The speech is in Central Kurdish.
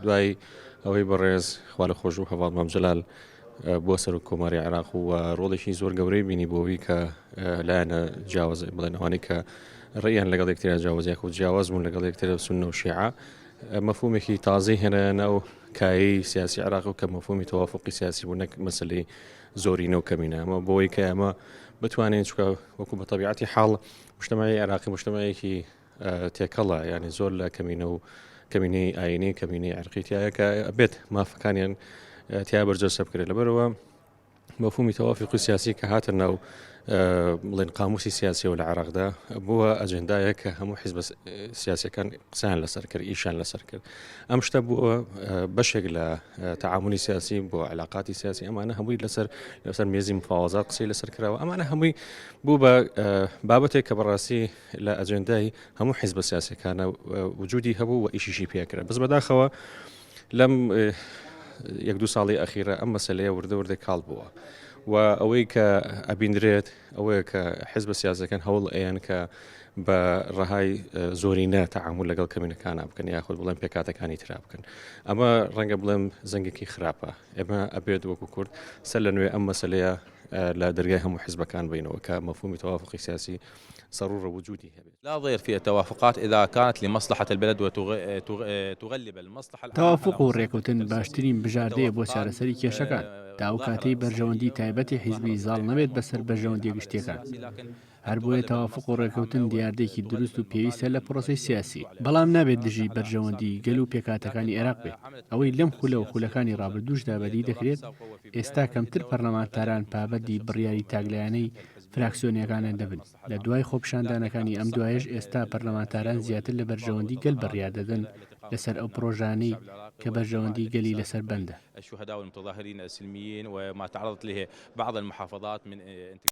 دوای ئەوەی بەڕێز خوا لە خۆش و هەواڵ مامجلال بۆ سەر و کۆماری عێراق و ڕۆڵێکی زۆر گەورەی بینی بۆەوەی کە لایەنە جیاواز بڵێن ئەوانەی کە ڕێیان لەگەڵ یەکتریا جیاوازیاک و جیاواز بوون لەگەڵ یەکترە سونە و شیعە مەفهومێکی تازەی هێنە ناو کایی سیاسی عێراق و کە مەفهومی تەوافقی سیاسی بوو نەک مەسلەی زۆرینە و کەمینە ئەمە بۆەوەی کە ئەمە بتوانین چکە وەکو بە تەبیعەتی حاڵ مجتەمەعی عێراقی مجتەمەعێکی تێکەڵە یعنی زۆر لە کەمینە و کەمینەی ئاینی کەمینەی عرقیتیایە کە بێت مافەکانیان تیا بەرجەسە بکرێت لەبەرەوە مەفهومی تەوافقی سیاسی کە هاتە ناو بڵێن قاموسی سیاسیەوە لە عێراقدا بووە ئەجندایە کە هەموو حیزب سیاسیەکان قسەیان لەسەر کرد ئیشان لەسەر کرد ئەم شتە بووە بەشێک لە تعاملی سیاسی بۆ علاقاتی سیاسی ئەمانە هەمووی لەسەر مێزی مفاوەزات قسەی لەسەر کراوە ئەمانە هەمووی بوو بە بابەتێک کە بەڕاستی لە ئەجندای هەموو حیزب سیاسیەکانە وجودی هەبوو و ئیشیشی پێکرا بەس بەداخەوە لەم یەک دو ساڵی ئەخیرە ئەم مەسلەیە وردە کاڵ بووە و ئەوەی کە ئەبیندرێت ئەوەیە کە حیزب سیاسەکان هەوڵ ئەیان کە بە ڕەهای زۆرینە تەعامل لەگەڵ کەمینەکانە بکەن یاخود بڵێن پێکاتەکانی ترا بکەن ئەمە ڕەنگە بڵێم زەنگێکی خراپە ئێمە ئەبێت وەکو کورد سەر لە نوێ ئەم مەسلەیە لا دەرگای هەموو حیزبەکان بینەوە کە مەفهومی توافقی سیاسی ضرورة وجودي. لا ضير في التوافقات إذا كانت لمصلحة البلد وتغلب المصلحة. توافق و ڕێکەوتن باشترین بژاردەیە بۆ چارەسەری کێشەکان تا ئەو کاتەی بەرژەوەندی تایبەتی حیزبی زاڵ نەبێت بەسەر بەرژەوەندی گشتیەکان. هەر بۆیە توافق و ڕێکەوتن دیاردەیەکی دروست و پێویستە لە پرۆسەی سیاسی بەڵام نابێت دژی بەرژەوەندی گەل و پێکاتەکانی عێراق بێت. ئەوەی لەم خولە و خولەکانی ڕابردووشدا بەدی دەکرێت ئێستا کەمتر پەرلەمانتاران پابەندی بڕیاری تاگلایانەی فراکسیۆنیەکانە دەبن. لە دوای خۆپشاندانەکانی ئەم دوایش ئێستا پەرلەمانتاران زیاتر لە بەرژەوەندی گەل بڕیار دەدەن لەسەر ئەو پرۆژانەی کە بەرژەوەندی گەلی لەسەر بەندە. الشهداء والمتظاهرين السلميين وما تعرضت له بعض المحافظات من